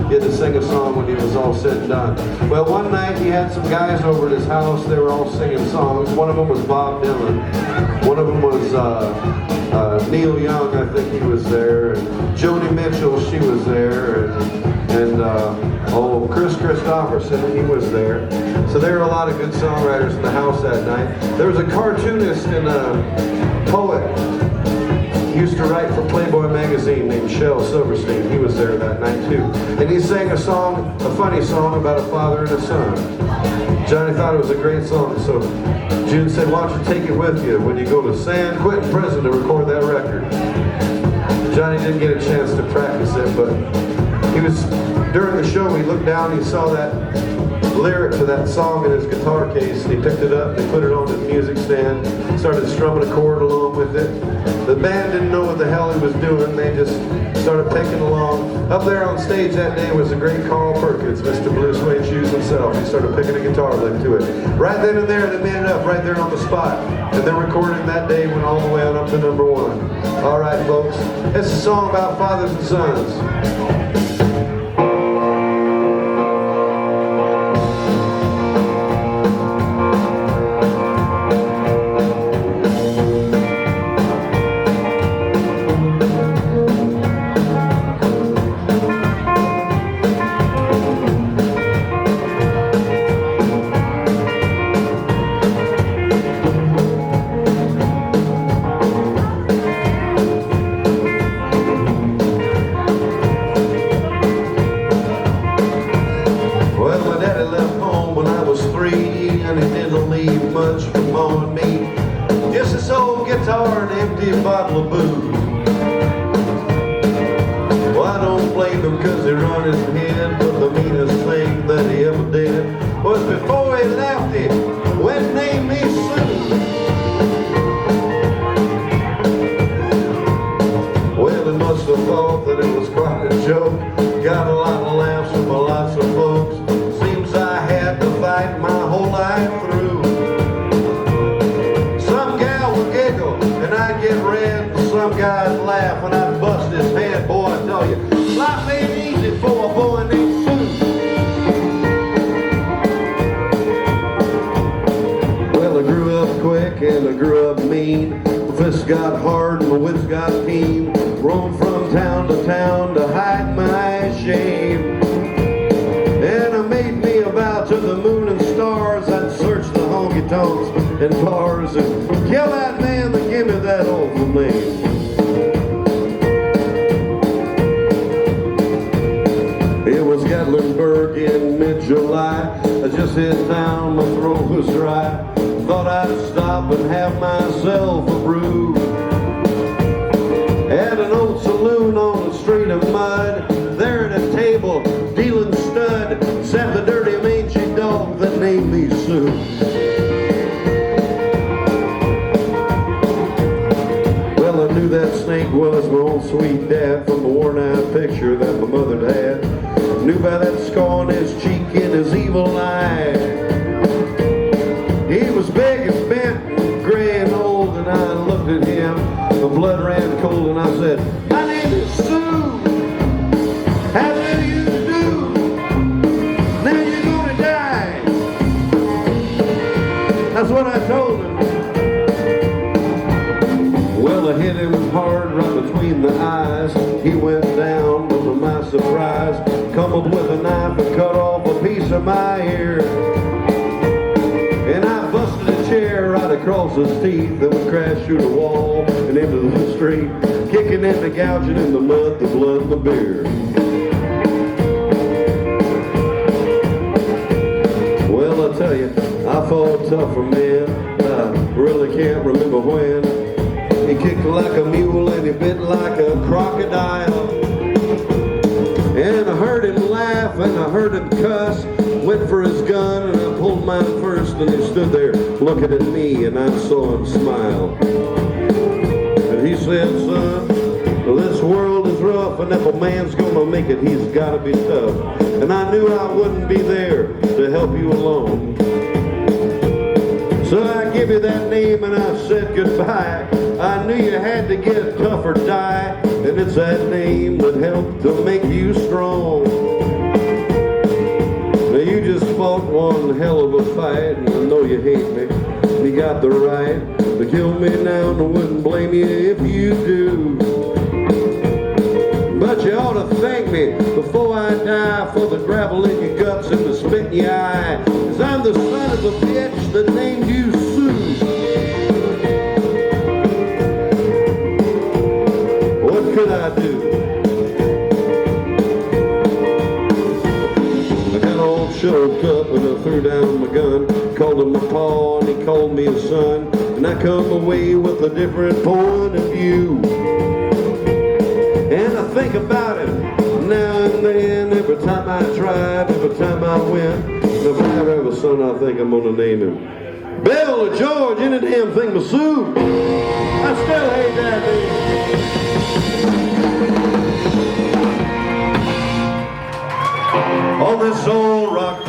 He had to sing a song when he was all said and done. Well, one night he had some guys over at his house. They were all singing songs. One of them was Bob Dylan. One of them was Neil Young, I think he was there. And Joni Mitchell, she was there. And Chris Christopherson, he was there. So there were a lot of good songwriters in the house that night. There was a cartoonist and a poet. He used to write for Playboy magazine named Shel Silverstein. He was there that night too. And he sang a song, a funny song about a father and a son. Johnny thought it was a great song, so June said, why don't you take it with you when you go to San Quentin Prison to record that record. Johnny didn't get a chance to practice it, but he was, during the show, he looked down, he saw that lyric to that song in his guitar case, and he picked it up and he put it on his music stand, started strumming a chord along with it. The band didn't know what the hell he was doing, they just started picking along. Up there on stage that day was the great Carl Perkins, Mr. Blue Suede Shoes himself. He started picking a guitar lick to it. Right then and there, they made it up, right there on the spot. And their recording that day went all the way on up to #1. All right, folks, it's a song about fathers and sons. And he didn't leave much for Mom and me. Just this old guitar and empty bottle of booze. Well, I don't blame him cause he run his head, but the meanest thing that he ever did was before he left it, went and named me Sue. Well, he must have thought that it was quite a joke. Got a lot of laughs from lots of folks. Seems I had to fight my whole life through. Some gal would giggle and I'd get red, and some guy'd laugh and I'd bust his head. Boy, I tell you, life ain't easy for a boy named Sue. Well, I grew up quick and I grew up mean. My fists got hard and my wits got keen. Roamed from town to hide my shame. And I made me a vow to the moon and stars. I'd search the honky-tonks and bars and kill that man that gave me that awful name. It was Gatlinburg in mid-July. I just hit town, my throat was dry. Thought I'd stop and have myself a brew. At an old saloon on the street of mud, there at a table, dealing stud, sat the dirty mangy dog that named me Sue. Well, I knew that snake was my old sweet dad from the worn-out picture that my mother had. Knew by that scar on his cheek and his evil eye. He was big and bent and gray and old, and I looked at him, the blood ran cold, and I said, my name is Sue. How do you do? Now you're gonna die. That's what I told him. Well, I hit him hard right between the eyes. He went down, but to my surprise, come up with a knife and cut off a piece of my ear. And I busted a chair right across his teeth that would crash through the wall and into the street, kicking and gouging in the mud, the blood, and the beer. Well, I tell you, I fought tougher, man. I really can't remember when. He kicked like a mule and he bit like a crocodile. And I heard him laugh and I heard him cuss. Went for his gun and I pulled mine first, and he stood there looking at me and I saw him smile. And he said, son, this world is rough, and if a man's gonna make it, he's gotta be tough. And I knew I wouldn't be there to help you along. So I give you that name and I said goodbye. I knew you had to get tough or die, and it's that name that helped to make you strong. fight, and I know you hate me. You got the right to kill me now, and I wouldn't blame you if you do. But you ought to thank me before I die for the gravel in your guts and the spit in your eye. 'Cause I'm the son of a bitch that named you Sue. What could I do? I got all choked up and I threw down my gun. Called him my pa and he called me a son. And I come away with a different point of view. And I think about it now and then, every time I tried, every time I went. If I ever have a son, I think I'm gonna name him Bill or George, any damn thing but Sue. I still hate that name. On this old rock